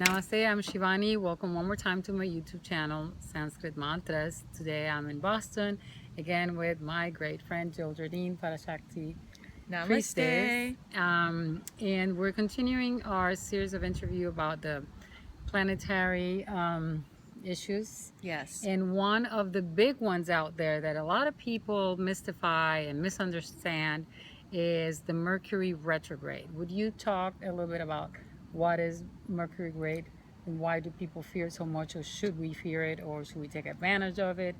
Namaste, I'm Shivani. Welcome one more time to my YouTube channel, Sanskrit Mantras. Today I'm in Boston, again with my great friend Jill Jardine, Parashakti priestess. Namaste. And we're continuing our series of interview about the planetary issues. Yes. And one of the big ones out there that a lot of people mystify and misunderstand is the Mercury retrograde. Would you talk a little bit about what is Mercury retrograde and why do people fear it so much, or should we fear it, or should we take advantage of it?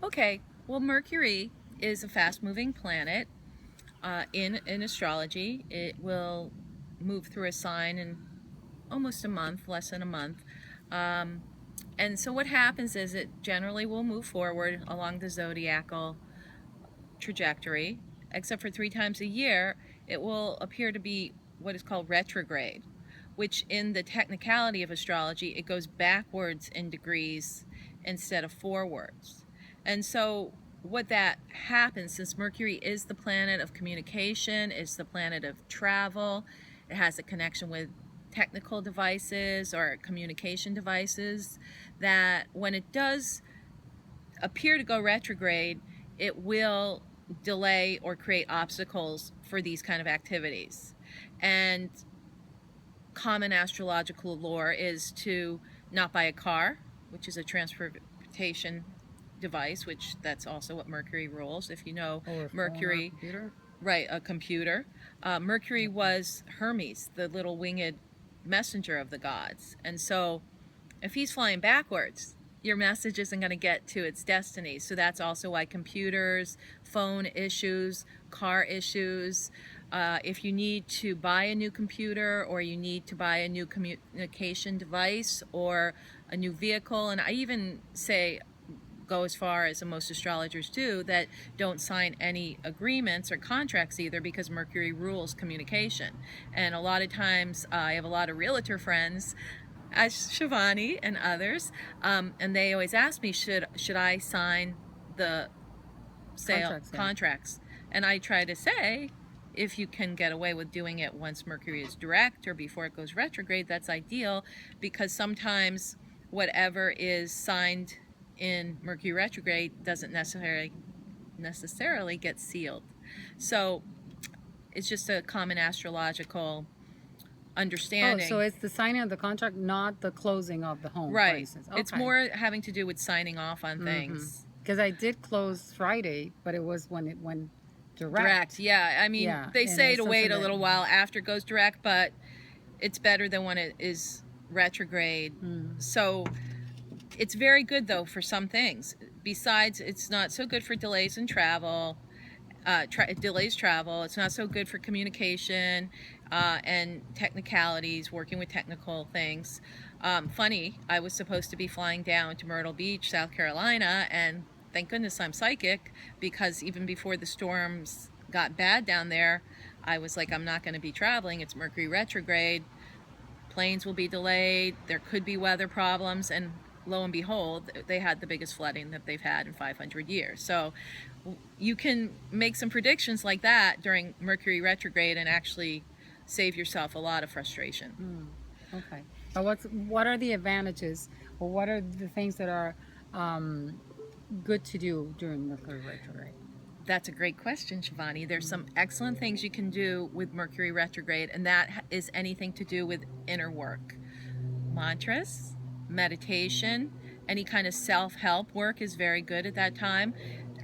Okay. Well, Mercury is a fast-moving planet in astrology. It will move through a sign in almost a month, less than a month. And so what happens is it generally will move forward along the zodiacal trajectory, except for 3 times a year, it will appear to be what is called retrograde, which in the technicality of astrology, it goes backwards in degrees instead of forwards. And so what that happens, since Mercury is the planet of communication, it's the planet of travel, it has a connection with technical devices or communication devices, that when it does appear to go retrograde, it will delay or create obstacles for these kind of activities. And common astrological lore is to not buy a car, which is a transportation device, which that's also what Mercury rules. If you know Mercury, right, a computer. Mercury was Hermes, the little winged messenger of the gods. And so if he's flying backwards, your message isn't going to get to its destiny. So that's also why computers, phone issues, car issues, if you need to buy a new computer or you need to buy a new communication device or a new vehicle, and I even say, go as far as most astrologers do, that don't sign any agreements or contracts either, because Mercury rules communication. And a lot of times I have a lot of realtor friends, as Shivani and others, and they always ask me, should I sign the sale contracts? And I try to say, if you can get away with doing it once Mercury is direct or before it goes retrograde, that's ideal, because sometimes whatever is signed in Mercury retrograde doesn't necessarily get sealed. So it's just a common astrological understanding. Oh, so it's the signing of the contract, not the closing of the home, right. For instance. Okay. It's more having to do with signing off on things. Because I did close Friday, but it was when it went direct. Yeah, I mean, they say to wait a little while after it goes direct, but it's better than when it is retrograde. So it's very good, though, for some things. Besides, it's not so good for delays in travel. It delays travel. It's not so good for communication and technicalities, working with technical things. Funny, I was supposed to be flying down to Myrtle Beach, South Carolina, and thank goodness I'm psychic, because even before the storms got bad down there, I was like, I'm not going to be traveling. It's Mercury retrograde. Planes will be delayed. There could be weather problems. And lo and behold, they had the biggest flooding that they've had in 500 years. So you can make some predictions like that during Mercury retrograde and actually save yourself a lot of frustration. Okay. But what are the advantages, or what are the things that are good to do during Mercury retrograde? That's a great question, Shivani. There's some excellent things you can do with Mercury retrograde, and that is anything to do with inner work. Mantras, meditation, any kind of self-help work is very good at that time.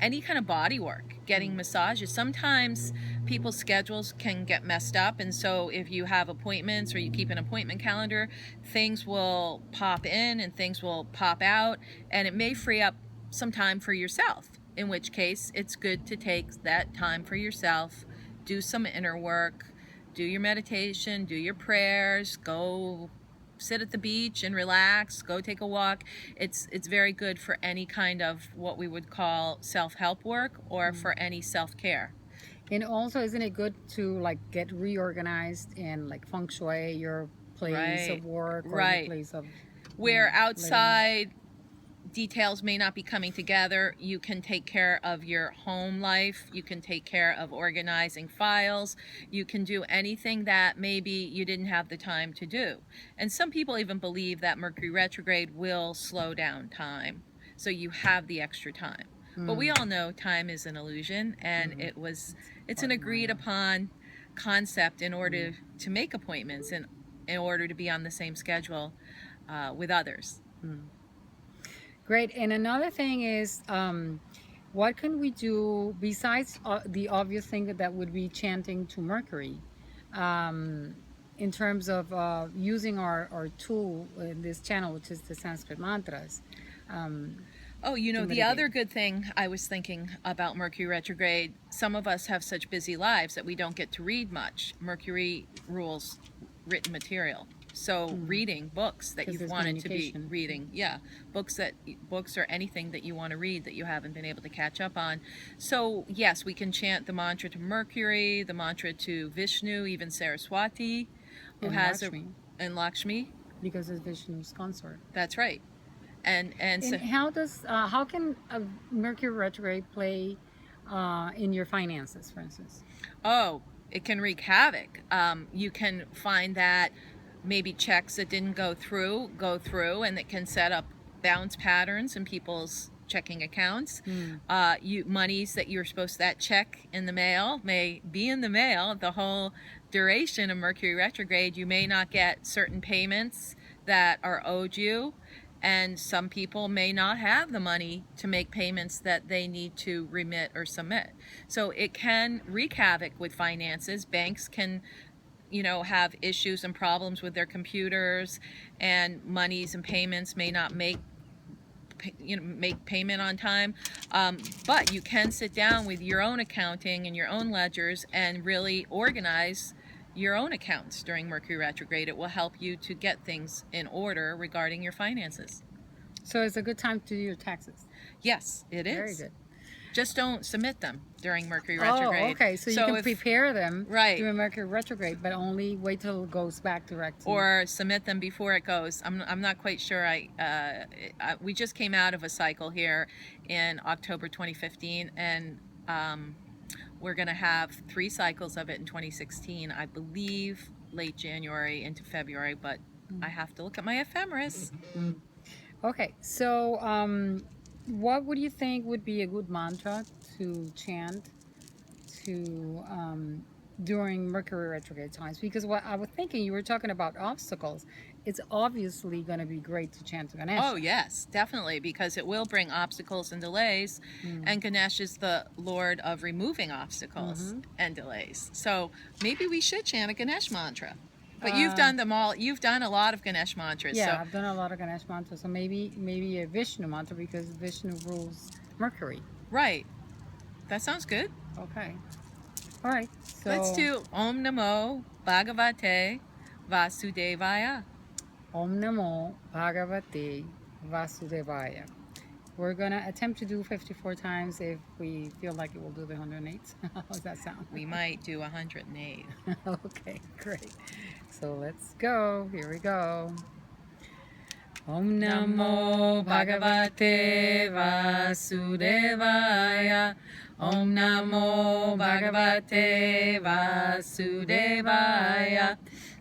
Any kind of body work, getting massages. Sometimes people's schedules can get messed up, and so if you have appointments or you keep an appointment calendar, things will pop in and things will pop out, and it may free up some time for yourself, in which case it's good to take that time for yourself, do some inner work, do your meditation, do your prayers, go sit at the beach and relax, go take a walk. It's very good for any kind of what we would call self-help work, or for any self-care. And also, isn't it good to like get reorganized and like feng shui your place of work, or your place of where outside details may not be coming together. You can take care of your home life. You can take care of organizing files. You can do anything that maybe you didn't have the time to do. And some people even believe that Mercury retrograde will slow down time, so you have the extra time. But we all know time is an illusion, and it's an agreed upon concept in order to make appointments and in order to be on the same schedule with others. Great. And another thing is, what can we do besides the obvious thing that would be chanting to Mercury, in terms of using our tool in this channel, which is the Sanskrit mantras? Oh, you know, the other good thing I was thinking about Mercury retrograde, some of us have such busy lives that we don't get to read much. Mercury rules written material. So reading books that you've wanted to be reading, books or anything that you want to read that you haven't been able to catch up on. So yes, we can chant the mantra to Mercury, the mantra to Vishnu, even Saraswati, who has and Lakshmi, because it's Vishnu's consort. That's right. And so how can a Mercury retrograde play in your finances, for instance? Oh, it can wreak havoc. You can find that maybe checks that didn't go through, and it can set up bounce patterns in people's checking accounts. Monies that you're supposed, that check in the mail may be in the mail the whole duration of Mercury retrograde. You may not get certain payments that are owed you, and some people may not have the money to make payments that they need to remit or submit. So it can wreak havoc with finances. Banks can, you know, have issues and problems with their computers, and monies and payments may not make payment on time. But you can sit down with your own accounting and your own ledgers and really organize your own accounts during Mercury retrograde. It will help you to get things in order regarding your finances. So it's a good time to do your taxes. Yes, it is. Very good. Just don't submit them during Mercury retrograde. Oh, okay. So you can prepare them during Mercury retrograde, but only wait till it goes back direct. Or submit them before it goes. I'm not quite sure. We just came out of a cycle here in October 2015, and we're going to have 3 cycles of it in 2016. I believe late January into February, but I have to look at my ephemeris. Okay, so what would you think would be a good mantra to chant to during Mercury retrograde times? Because what I was thinking, you were talking about obstacles. It's obviously going to be great to chant to Ganesh. Oh yes, definitely, because it will bring obstacles and delays, and Ganesh is the Lord of removing obstacles and delays. So maybe we should chant a Ganesh mantra. But you've done them all. You've done a lot of Ganesh mantras. Yeah, so. I've done a lot of Ganesh mantras. So maybe a Vishnu mantra, because Vishnu rules Mercury. Right. That sounds good. Okay. All right. So let's do Om Namo Bhagavate Vasudevaya. Om Namo Bhagavate Vasudevaya. We're going to attempt to do 54 times. If we feel like it, will do the 108. How does that sound? We might do 108. Okay, great. So let's go. Here we go. Om Namo Bhagavate Vasudevaya. Om Namo Bhagavate Vasudevaya.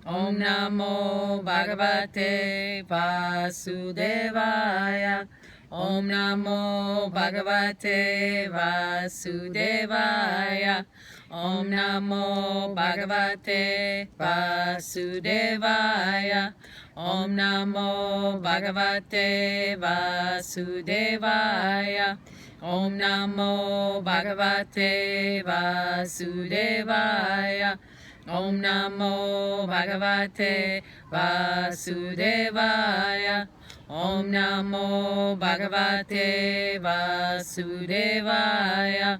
Om Namo Bhagavate Vasudevaya. Om Namo Bhagavate Vasudevaya. Om Namo Bhagavate Vasudevaya. Om Namo Bhagavate Vasudevaya. Om Namo Bhagavate Vasudevaya. Om Namo Bhagavate Vasudevaya. Om Namo Bhagavate Vasudevaya.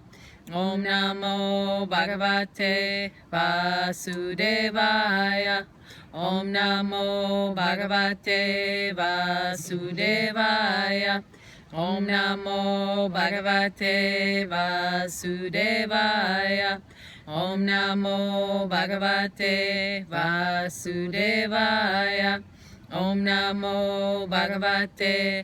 Om Namo Bhagavate Vasudevaya. Om Namo Bhagavate Vasudevaya. Om Namo Bhagavate Vasudevaya. Om Namo Bhagavate Vasudevaya. Om Namo Bhagavate